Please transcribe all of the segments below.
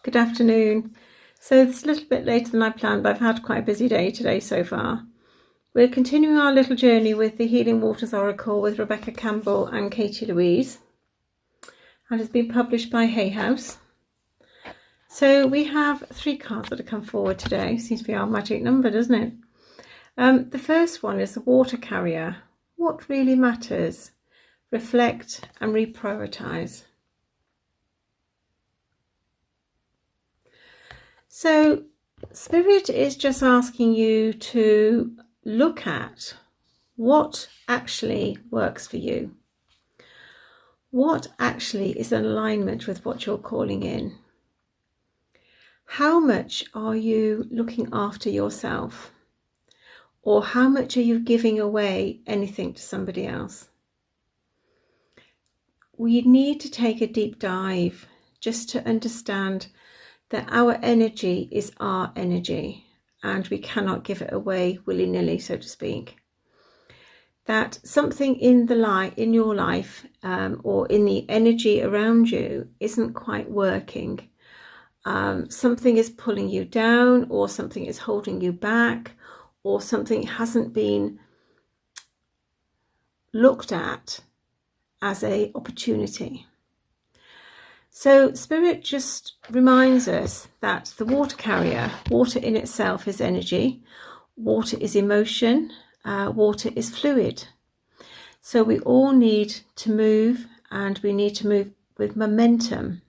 Good afternoon. So it's a little bit later than I planned, but I've had quite a busy day today so far. We're continuing our little journey with the Healing Waters Oracle with Rebecca Campbell and Katie Louise, and it's been published by Hay House. So we have 3 cards that have come forward today. Seems to be our magic number, doesn't it? The first one is the Water Carrier. What really matters? Reflect and reprioritize. So Spirit is just asking you to look at what actually works for you. What actually is in alignment with what you're calling in? How much are you looking after yourself? Or how much are you giving away anything to somebody else? We need to take a deep dive just to understand that our energy is our energy and we cannot give it away willy-nilly, so to speak. That something in your life or in the energy around you isn't quite working. Something is pulling you down, or something is holding you back, or something hasn't been looked at as an opportunity. So Spirit just reminds us that the water carrier, water in itself is energy, water is emotion, water is fluid. So we all need to move, and we need to move with momentum.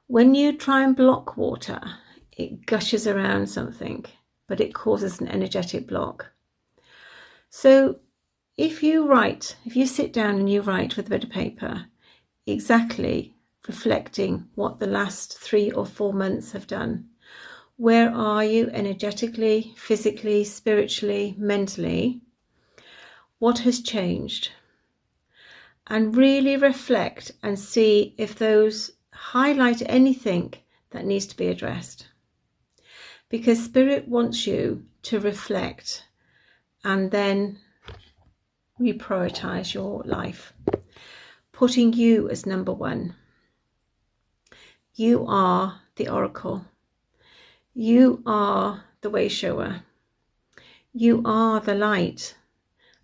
When you try and block water, it gushes around something, but it causes an energetic block. So if you sit down and you write with a bit of paper, exactly reflecting what the last 3 or 4 months have done. Where are you energetically, physically, spiritually, mentally? What has changed? And really reflect and see if those highlight anything that needs to be addressed. Because Spirit wants you to reflect and then reprioritize your life, putting you as number 1. You are the oracle. You are the way shower. You are the light,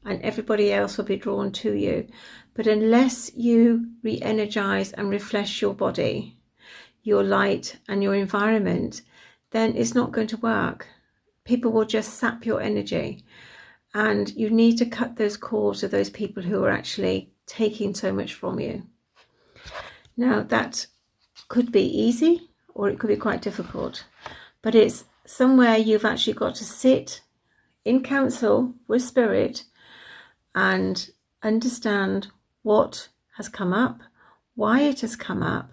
and everybody else will be drawn to you. But unless you re-energize and refresh your body, your light and your environment, then it's not going to work. People will just sap your energy, and you need to cut those cords with those people who are actually taking so much from you. Now that could be easy, or it could be quite difficult, but it's somewhere you've actually got to sit in council with Spirit and understand what has come up, why it has come up,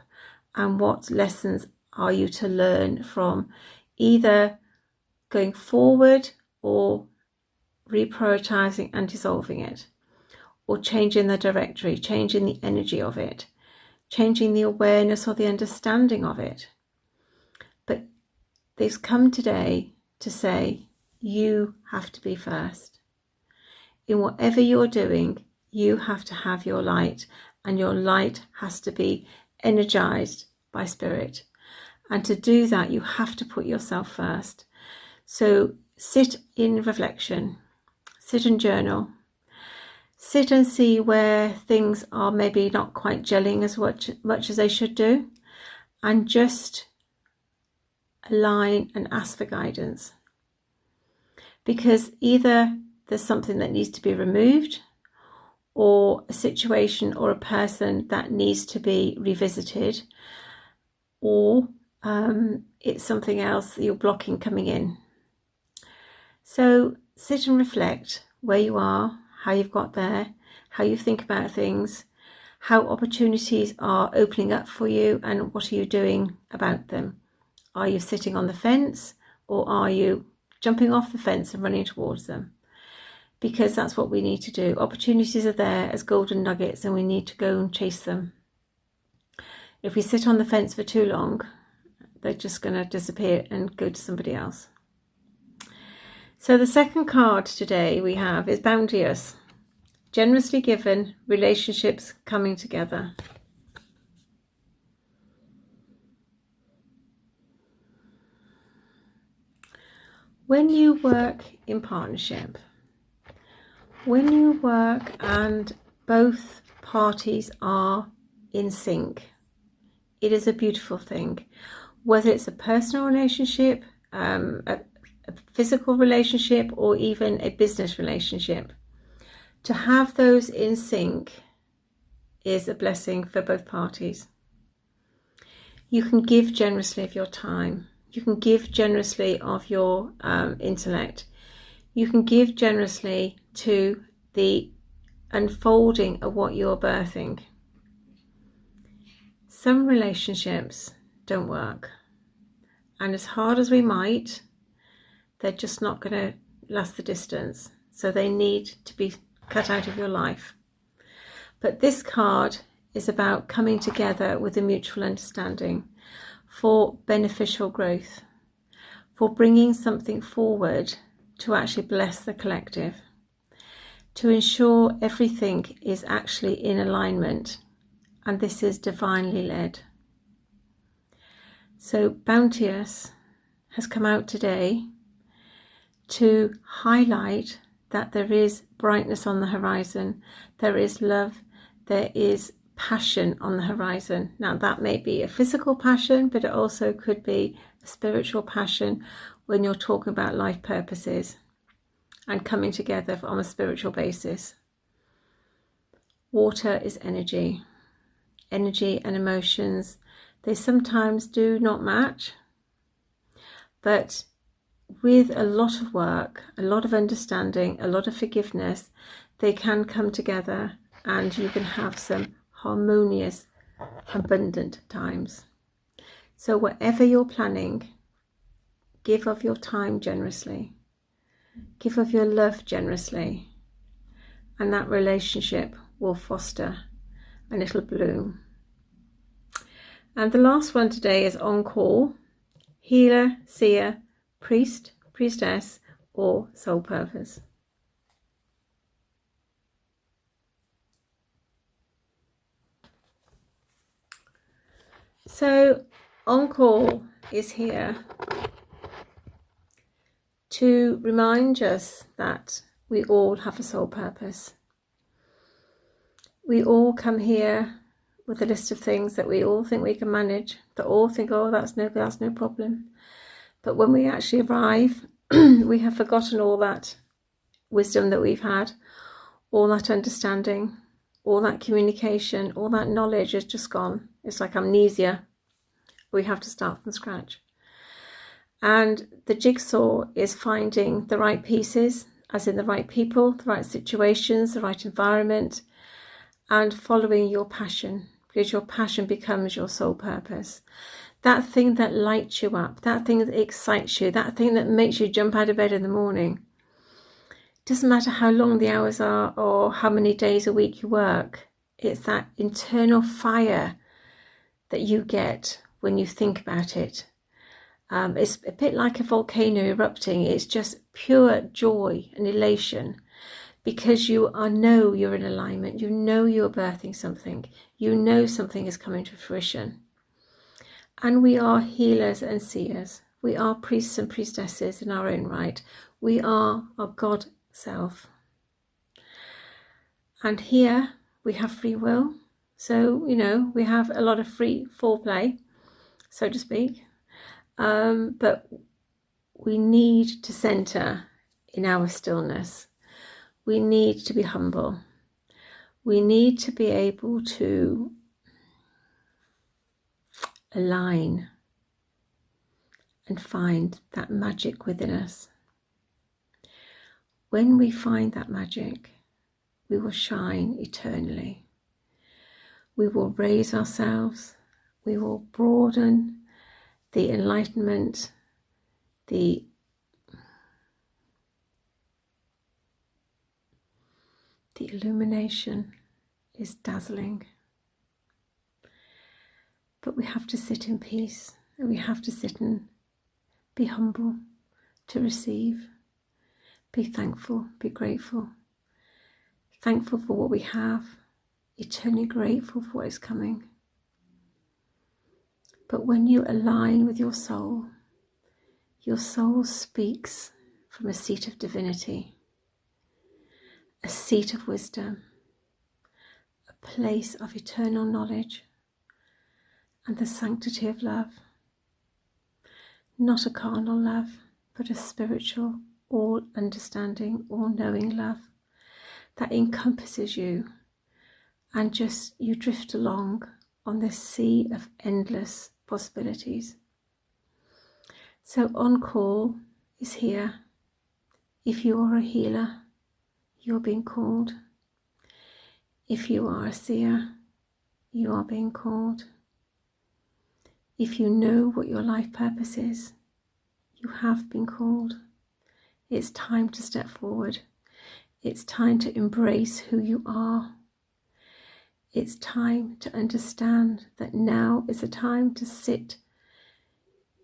and what lessons are you to learn from either going forward or reprioritizing and dissolving it, or changing the directory, changing the energy of it, changing the awareness or the understanding of it. But they've come today to say you have to be first. In whatever you're doing, you have to have your light, and your light has to be energized by Spirit. And to do that, you have to put yourself first. So sit in reflection, sit and journal. Sit and see where things are maybe not quite gelling as much as they should do, and just align and ask for guidance. Because either there's something that needs to be removed, or a situation or a person that needs to be revisited, or it's something else that you're blocking coming in. So sit and reflect where you are, how you've got there, how you think about things, how opportunities are opening up for you, and what are you doing about them. Are you sitting on the fence, or are you jumping off the fence and running towards them? Because that's what we need to do. Opportunities are there as golden nuggets, and we need to go and chase them. If we sit on the fence for too long, they're just going to disappear and go to somebody else. So the second card today we have is Bounteous. Generously given, relationships coming together. When you work in partnership, when you work and both parties are in sync, it is a beautiful thing. Whether it's a personal relationship, a physical relationship, or even a business relationship, to have those in sync is a blessing for both parties. You can give generously of your time. You can give generously of your intellect. You can give generously to the unfolding of what you're birthing. Some relationships don't work, and as hard as we might, they're just not going to last the distance, so they need to be cut out of your life. But this card is about coming together with a mutual understanding for beneficial growth, for bringing something forward to actually bless the collective, to ensure everything is actually in alignment, and this is divinely led. So Bounteous has come out today to highlight that there is brightness on the horizon, there is love, there is passion on the horizon. Now that may be a physical passion, but it also could be a spiritual passion when you're talking about life purposes and coming together on a spiritual basis. Water is energy. Energy and emotions, they sometimes do not match, but with a lot of work, a lot of understanding, a lot of forgiveness, they can come together and you can have some harmonious, abundant times. So whatever you're planning, give of your time generously, give of your love generously, and that relationship will foster and it'll bloom. And the last one today is on call: healer, seer, priest, priestess, or soul purpose. So on call is here to remind us that we all have a soul purpose. We all come here with a list of things that we all think we can manage, that all think, oh, that's no problem. But when we actually arrive, we have forgotten all that wisdom that we've had, all that understanding, all that communication, all that knowledge is just gone. It's like amnesia. We have to start from scratch. And the jigsaw is finding the right pieces, as in the right people, the right situations, the right environment, and following your passion, because your passion becomes your soul purpose. That thing that lights you up, that thing that excites you, that thing that makes you jump out of bed in the morning. It doesn't matter how long the hours are or how many days a week you work. It's that internal fire that you get when you think about it. It's a bit like a volcano erupting. It's just pure joy and elation, because you know you're in alignment. You know you're birthing something. You know something is coming to fruition. And we are healers and seers. We are priests and priestesses in our own right. We are our God self. And here we have free will. So, we have a lot of free foreplay, so to speak. But we need to center in our stillness. We need to be humble. We need to be able to align and find that magic within us. When we find that magic, we will shine eternally. We will raise ourselves. We will broaden the enlightenment, the illumination is dazzling. But we have to sit in peace, and we have to sit and be humble to receive, be thankful, be grateful, thankful for what we have, eternally grateful for what is coming. But when you align with your soul speaks from a seat of divinity, a seat of wisdom, a place of eternal knowledge and the sanctity of love. Not a carnal love, but a spiritual, all-understanding, all-knowing love that encompasses you, and just you drift along on this sea of endless possibilities. So On Call is here. If you are a healer, you're being called. If you are a seer, you are being called. If you know what your life purpose is, you have been called. It's time to step forward. It's time to embrace who you are. It's time to understand that now is the time to sit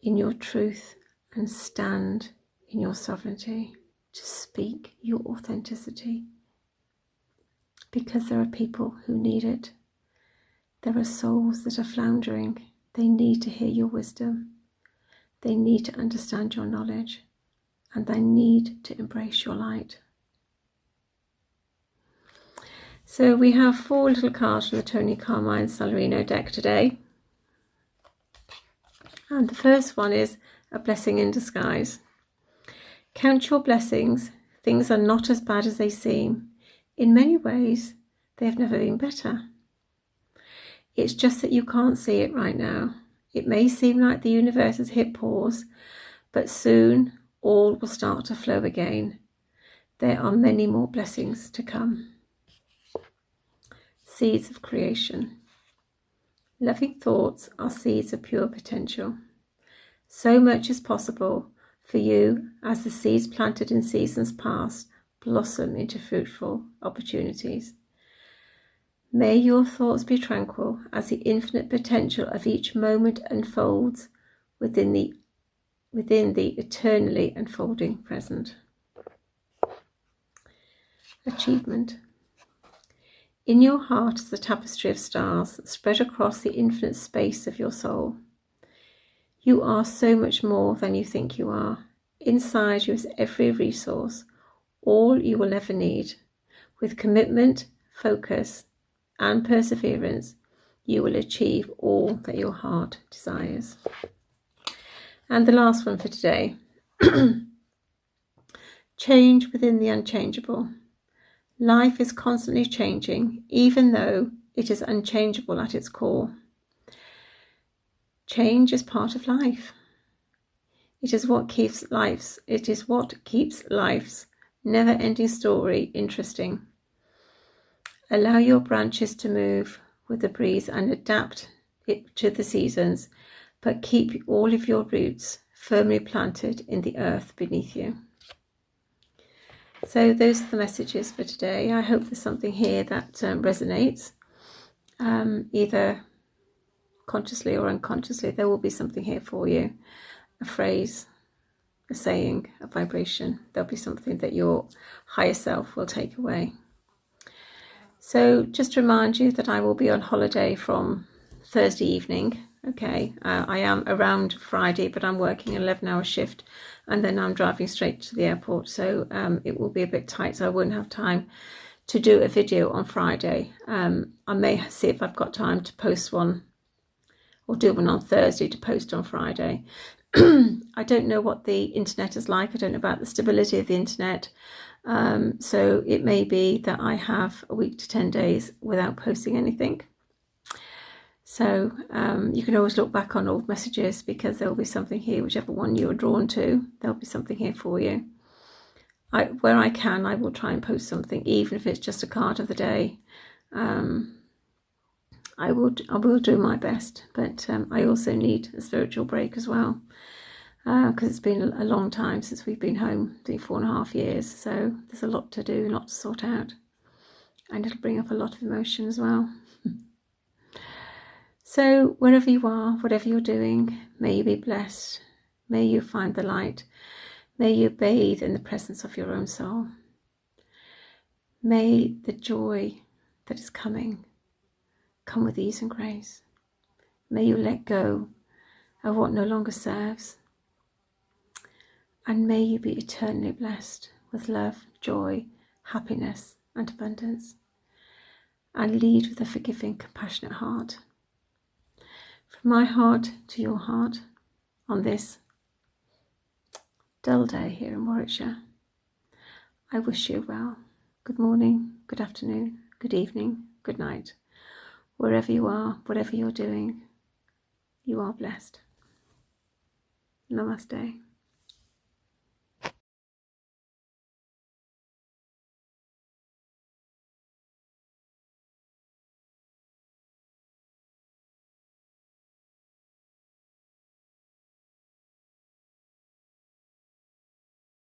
in your truth and stand in your sovereignty, to speak your authenticity. Because there are people who need it. There are souls that are floundering. They need to hear your wisdom. They need to understand your knowledge. And they need to embrace your light. So we have 4 little cards from the Tony Carmine Salarino deck today. And the first one is a blessing in disguise. Count your blessings. Things are not as bad as they seem. In many ways, they have never been better. It's just that you can't see it right now. It may seem like the universe has hit pause, but soon all will start to flow again. There are many more blessings to come. Seeds of creation. Loving thoughts are seeds of pure potential. So much is possible for you as the seeds planted in seasons past blossom into fruitful opportunities. May your thoughts be tranquil as the infinite potential of each moment unfolds within the eternally unfolding present. Achievement. In your heart is the tapestry of stars spread across the infinite space of your soul. You are so much more than you think you are. Inside you is every resource, all you will ever need. With commitment, focus, and perseverance, you will achieve all that your heart desires. And the last one for today. Change within the unchangeable. Life is constantly changing, even though it is unchangeable at its core. Change is part of life. It is what keeps life's never-ending story interesting. Allow your branches to move with the breeze and adapt it to the seasons, but keep all of your roots firmly planted in the earth beneath you. So those are the messages for today. I hope there's something here that resonates, either consciously or unconsciously. There will be something here for you, a phrase, a saying, a vibration. There'll be something that your higher self will take away. So just to remind you that I will be on holiday from Thursday evening. Okay, I am around Friday, but I'm working an 11-hour shift and then I'm driving straight to the airport. So it will be a bit tight, so I won't have time to do a video on Friday. I may see if I've got time to post one or do one on Thursday to post on Friday. I don't know what the internet is like. I don't know about the stability of the internet. So it may be that I have a week to 10 days without posting anything. So you can always look back on old messages, because there will be something here, whichever one you are drawn to, there'll be something here for you. Where I can, I will try and post something, even if it's just a card of the day. I will do my best, but I also need a spiritual break as well, because it's been a long time since we've been home, 4.5 years, so there's a lot to do, a lot to sort out, and it'll bring up a lot of emotion as well. So wherever you are, whatever you're doing, may you be blessed, may you find the light, may you bathe in the presence of your own soul, may the joy that is coming come with ease and grace. May you let go of what no longer serves, And may you be eternally blessed with love, joy, happiness and abundance. And lead with a forgiving, compassionate heart. From my heart to your heart on this dull day here in Warwickshire, I wish you well. Good morning, good afternoon, good evening, good night. Wherever you are, whatever you're doing, you are blessed. Namaste.